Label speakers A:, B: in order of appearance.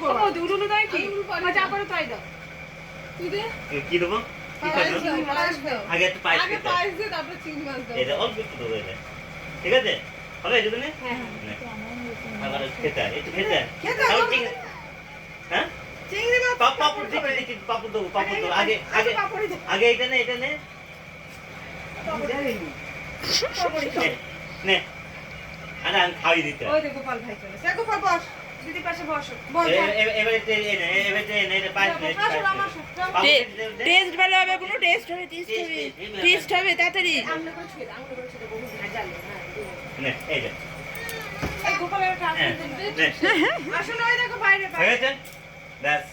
A: করব ও দুলুলু দাই কি যা করে তাই দাও তুই দে
B: কি দেবো আগে একটু পায়েস
A: আগে পায়েস দে তারপর চিংড়ি মাছ দাও
B: এটা অল্প একটু দেবো এটা ঠিক আছে হবে এই দুনে
A: হ্যাঁ
B: আবার খেতে একটু খেতে হ্যাঁ
A: চিংড়ি মাছ
B: পাপড় দিকে পাপড় দেবো আগে আগে আগে এটা নে নে আরে আমি খাওয়াই দিতে
A: ওই দেখো গোপাল ভাই চলে সে গোপাল বস দিদি পাশে বসো বস
B: এবারে পায়েস
C: টেস্ট ভালো হবে, কোনো টেস্ট হবে, টেস্ট হবে তাড়াতাড়ি।
A: আমলে করে ছুঁয়ে দাও আমলে করে ছুঁয়ে দাও বহু জালে
B: নে এই যে
A: এই গোপালের কাছে আসুন ওই দেখো বাইরে
B: হয়ে গেছে ব্যাস